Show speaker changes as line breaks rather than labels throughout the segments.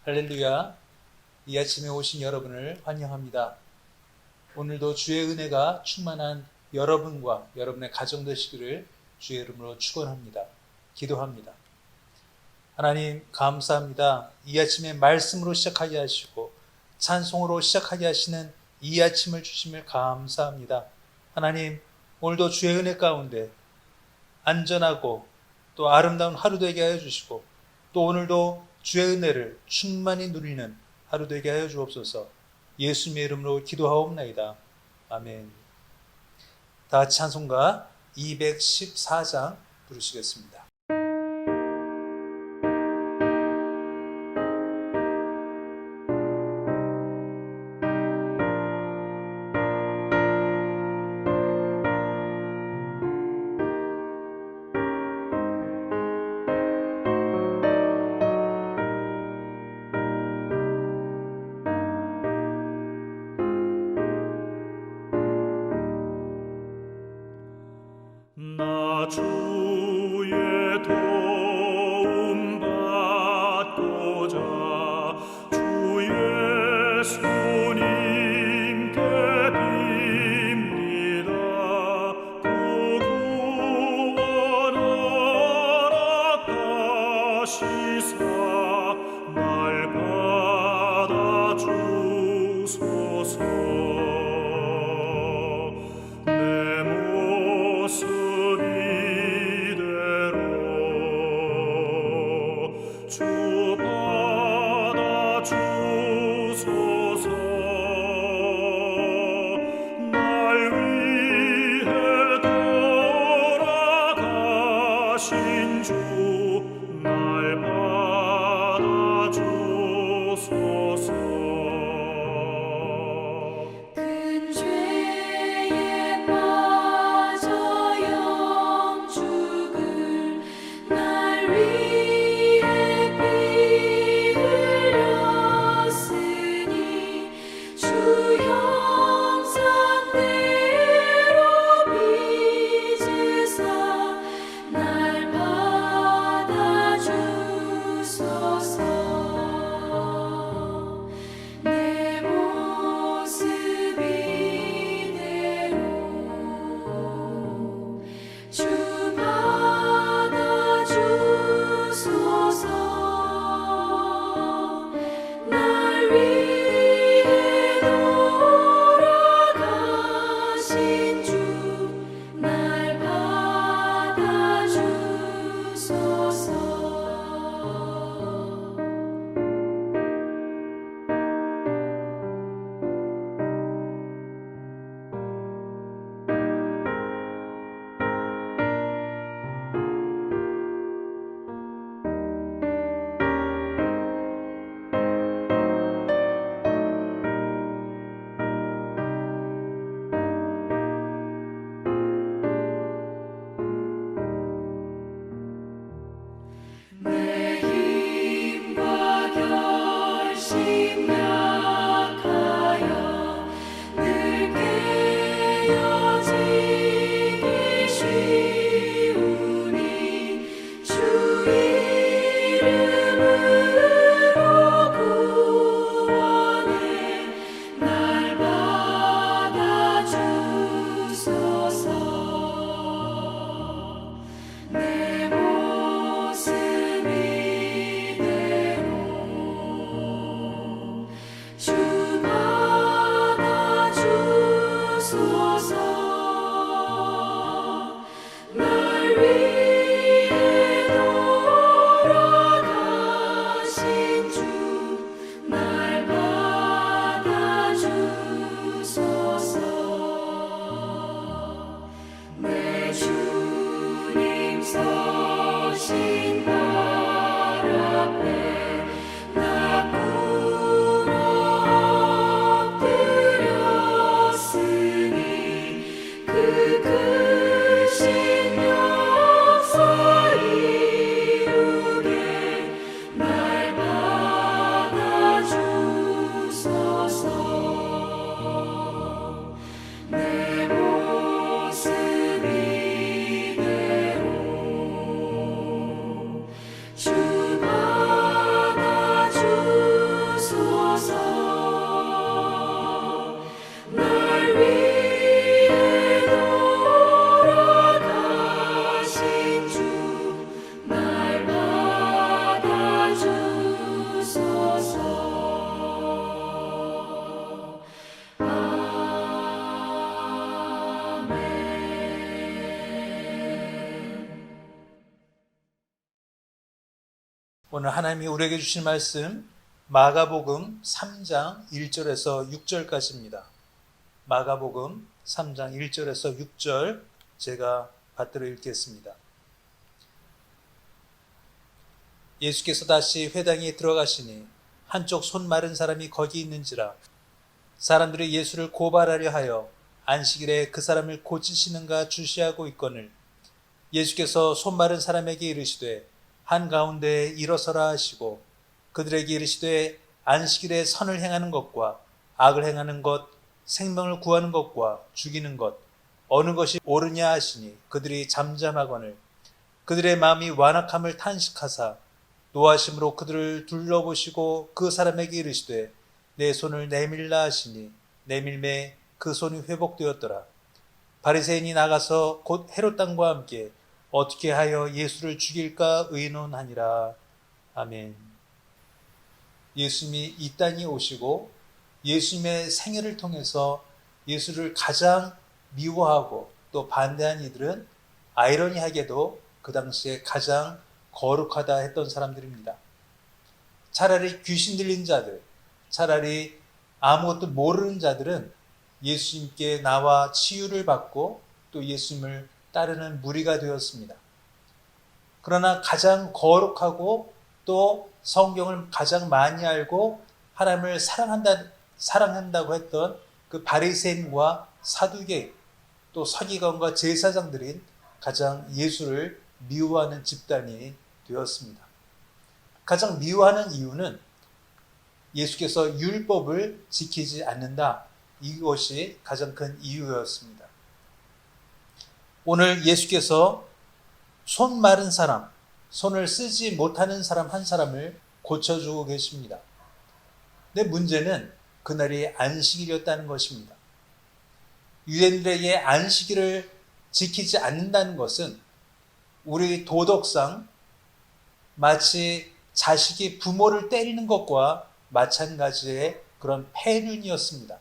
할렐루야. 이 아침에 오신 여러분을 환영합니다. 오늘도 주의 은혜가 충만한 여러분과 여러분의 가정 되시기를 주의 이름으로 축원합니다. 기도합니다. 하나님 감사합니다. 이 아침에 말씀으로 시작하게 하시고 찬송으로 시작하게 하시는 이 아침을 주심을 감사합니다. 하나님, 오늘도 주의 은혜 가운데 안전하고 또 아름다운 하루 되게 하여 주시고, 또 오늘도 주의 은혜를 충만히 누리는 하루 되게 하여 주옵소서. 예수님의 이름으로 기도하옵나이다. 아멘. 다 같이 찬송가 214장 부르시겠습니다.
나 주의 도움 받고자 주 예수님께 빕니다. 그 구원 허락하시사 날 받아 주소서. 주 받아 주소서. 날 위해 돌아가신 주 날 받아 주소서.
주소서. 날 위해 돌아가신 주, 날 받아주소서.
오늘 하나님이 우리에게 주신 말씀 마가복음 3장 1절에서 6절까지입니다. 마가복음 3장 1절에서 6절 제가 받들어 읽겠습니다. 예수께서 다시 회당에 들어가시니 한쪽 손 마른 사람이 거기 있는지라. 사람들이 예수를 고발하려 하여 안식일에 그 사람을 고치시는가 주시하고 있거늘 예수께서 손 마른 사람에게 이르시되 한가운데에 일어서라 하시고 그들에게 이르시되 안식일에 선을 행하는 것과 악을 행하는 것, 생명을 구하는 것과 죽이는 것 어느 것이 옳으냐 하시니 그들이 잠잠하거늘 그들의 마음이 완악함을 탄식하사 노하심으로 그들을 둘러보시고 그 사람에게 이르시되 내 손을 내밀라 하시니 내밀매 그 손이 회복되었더라. 바리새인이 나가서 곧 헤롯 당과 함께 어떻게 하여 예수를 죽일까 의논하니라. 아멘. 예수님이 이 땅에 오시고 예수님의 생애를 통해서 예수를 가장 미워하고 또 반대한 이들은 아이러니하게도 그 당시에 가장 거룩하다 했던 사람들입니다. 차라리 귀신 들린 자들, 차라리 아무것도 모르는 자들은 예수님께 나와 치유를 받고 또 예수님을 따르는 무리가 되었습니다. 그러나 가장 거룩하고 또 성경을 가장 많이 알고 하나님을 사랑한다고 했던 그 바리새인과 사두개 또 서기관과 제사장들인 가장 예수를 미워하는 집단이 되었습니다. 가장 미워하는 이유는 예수께서 율법을 지키지 않는다. 이것이 가장 큰 이유였습니다. 오늘 예수께서 손 마른 사람, 손을 쓰지 못하는 사람 한 사람을 고쳐주고 계십니다. 근데 문제는 그날이 안식일이었다는 것입니다. 유대인들에게 안식일을 지키지 않는다는 것은 우리 도덕상 마치 자식이 부모를 때리는 것과 마찬가지의 그런 폐륜이었습니다.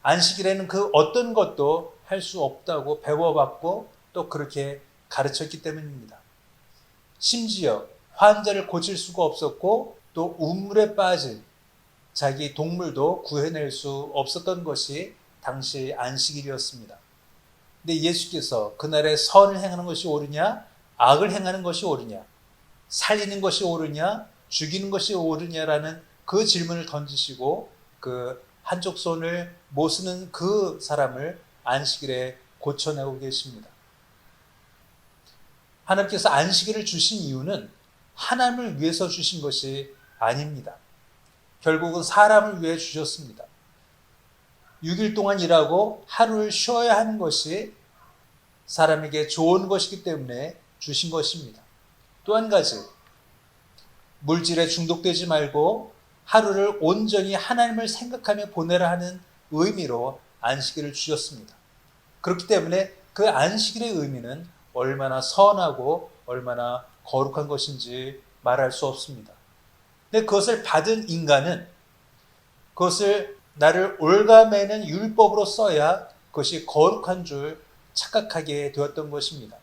안식일에는 그 어떤 것도 할 수 없다고 배워봤고 또 그렇게 가르쳤기 때문입니다. 심지어 환자를 고칠 수가 없었고 또 우물에 빠진 자기 동물도 구해낼 수 없었던 것이 당시 안식일이었습니다. 근데 예수께서 그날에 선을 행하는 것이 옳으냐, 악을 행하는 것이 옳으냐, 살리는 것이 옳으냐, 죽이는 것이 옳으냐라는 그 질문을 던지시고 그 한쪽 손을 못 쓰는 그 사람을 안식일에 고쳐내고 계십니다. 하나님께서 안식일을 주신 이유는 하나님을 위해서 주신 것이 아닙니다. 결국은 사람을 위해 주셨습니다. 6일 동안 일하고 하루를 쉬어야 하는 것이 사람에게 좋은 것이기 때문에 주신 것입니다. 또 한 가지, 물질에 중독되지 말고 하루를 온전히 하나님을 생각하며 보내라 하는 의미로 안식일을 주셨습니다. 그렇기 때문에 그 안식일의 의미는 얼마나 선하고 얼마나 거룩한 것인지 말할 수 없습니다. 근데 그것을 받은 인간은 그것을 나를 올가매는 율법으로 써야 그것이 거룩한 줄 착각하게 되었던 것입니다.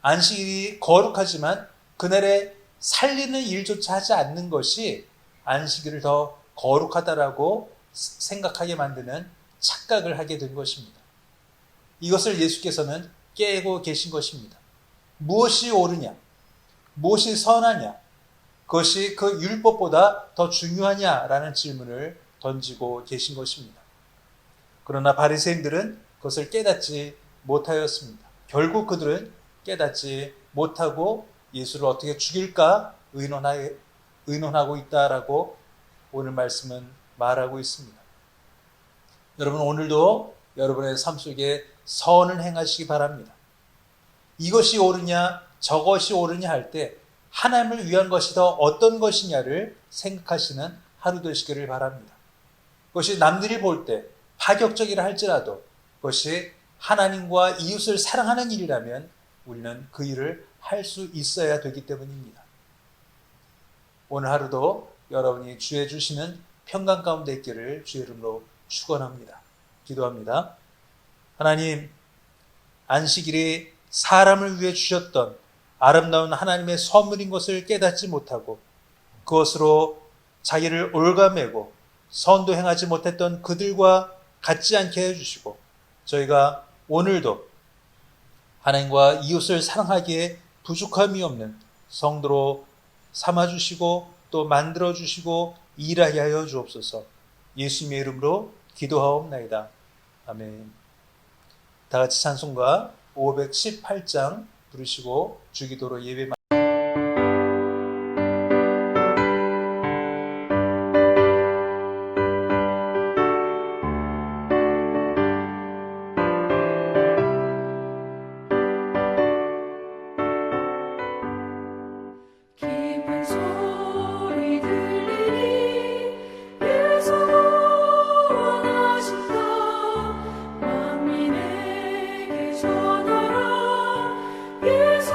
안식일이 거룩하지만 그날에 살리는 일조차 하지 않는 것이 안식일을 더 거룩하다라고 생각하게 만드는 착각을 하게 된 것입니다. 이것을 예수께서는 깨고 계신 것입니다. 무엇이 옳으냐? 무엇이 선하냐? 그것이 그 율법보다 더 중요하냐라는 질문을 던지고 계신 것입니다. 그러나 바리새인들은 그것을 깨닫지 못하였습니다. 결국 그들은 깨닫지 못하고 예수를 어떻게 죽일까 의논하고 있다라고 오늘 말씀은 말하고 있습니다. 여러분, 오늘도 여러분의 삶 속에 선을 행하시기 바랍니다. 이것이 옳으냐 저것이 옳으냐 할 때 하나님을 위한 것이 더 어떤 것이냐를 생각하시는 하루 되시기를 바랍니다. 그것이 남들이 볼 때 파격적이라 할지라도 그것이 하나님과 이웃을 사랑하는 일이라면 우리는 그 일을 할 수 있어야 되기 때문입니다. 오늘 하루도 여러분이 주의 주시는 평강 가운데 있기를 주의 이름으로 축원합니다. 기도합니다. 하나님, 안식일이 사람을 위해 주셨던 아름다운 하나님의 선물인 것을 깨닫지 못하고 그것으로 자기를 올가매고 선도 행하지 못했던 그들과 같지 않게 해주시고 저희가 오늘도 하나님과 이웃을 사랑하기에 부족함이 없는 성도로 삼아주시고 또 만들어주시고 일하게 하여 주옵소서. 예수님의 이름으로 기도하옵나이다. 아멘. 다 같이 찬송가 518장 부르시고 주기도로 예배
깊은 소리 들리니 예수 원하신다. 만민에게 전하라. 예수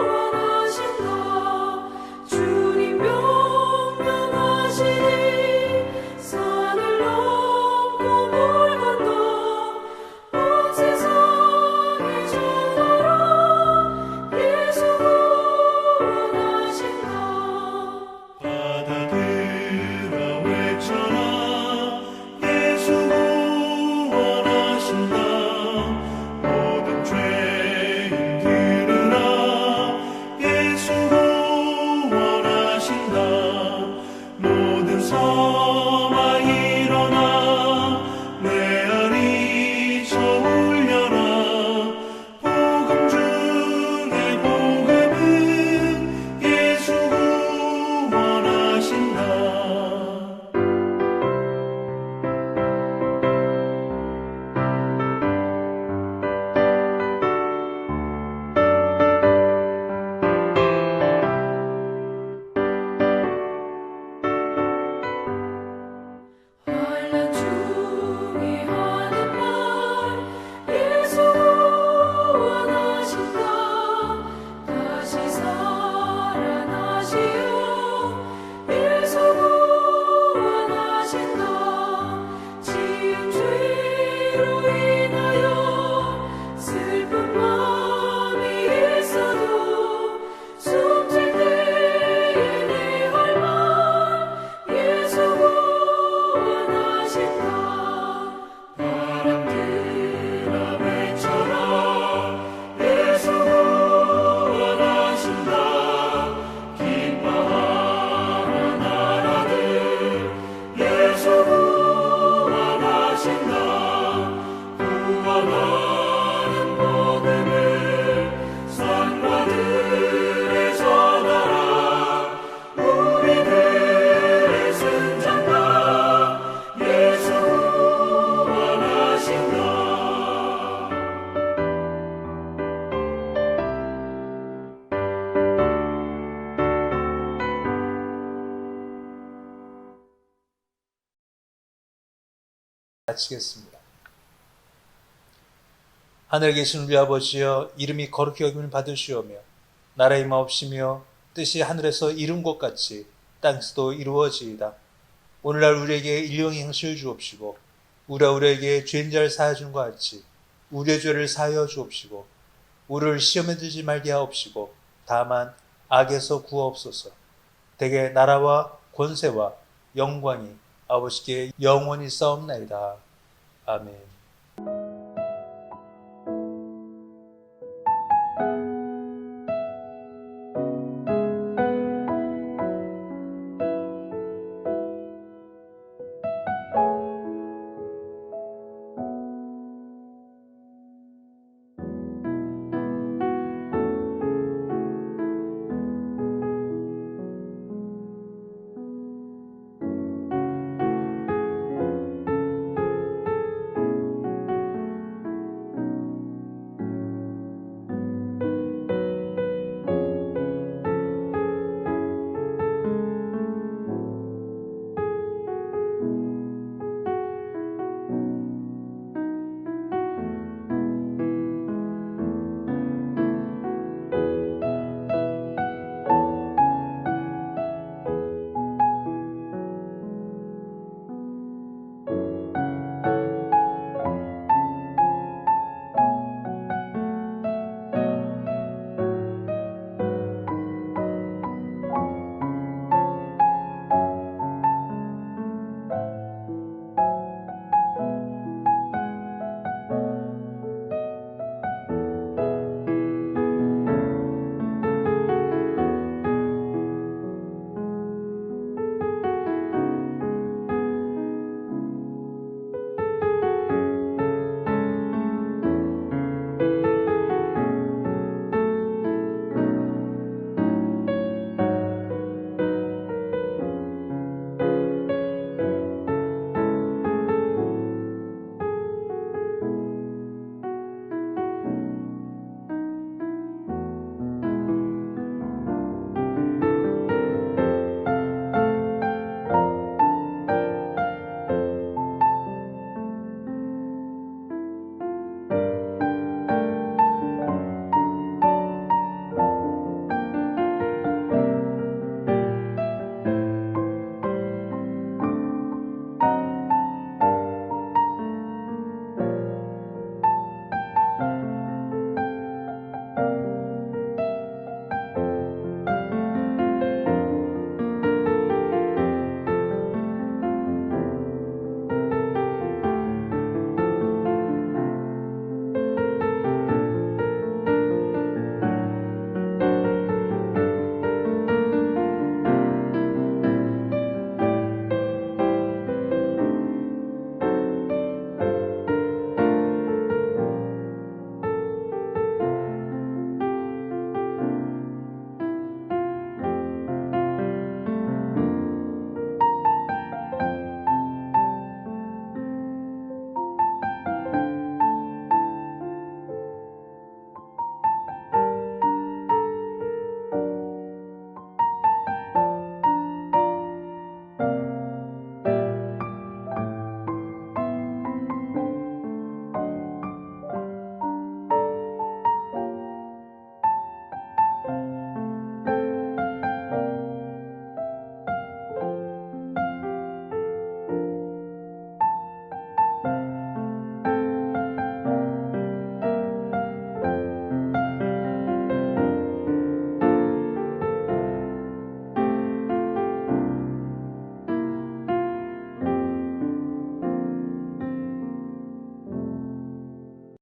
원하신다. 주님 명령하시니 산을 넘고 물 건너 온 세상에 전하라. 예수 원하신다.
바다들아 외쳐라. 예수 구원하신다. 모든 죄인 들으라. 예수 구원하신다. 모든 성아 일어나. 메아리 쳐 울려라. 복음 중에 복음은 예수 구원하신다.
환난 중에 하는 말 예수 원하신다. 다시 살아나시오. 예수 원하신다. 지은 죄로 인하여 슬픈 마음이 있어도 숨질 때에 내 할 말 예수 원하신다. 바람들아 외쳐라. 예수 원하신다. 기뻐하라 나라들. 예수 원하신다. 구원하는 복음을 산과 들에 전하라. 우리들의 승장가 예수 원하신다.
마치겠습니다. 하늘에 계신 우리 아버지여, 이름이 거룩히 여김을 받으시오며 나라의 마옵시며 뜻이 하늘에서 이룬 것 같이 땅에서도 이루어지이다. 오늘날 우리에게 일용의 형식을 주옵시고 우리가 우리에게 죄인 자를 사하여 주는 것 같이 우리의 죄를 사하여 주옵시고 우리를 시험에 들지 말게 하옵시고 다만 악에서 구하옵소서. 대개 나라와 권세와 영광이 아버지께 영원히 싸움나이다. 아멘.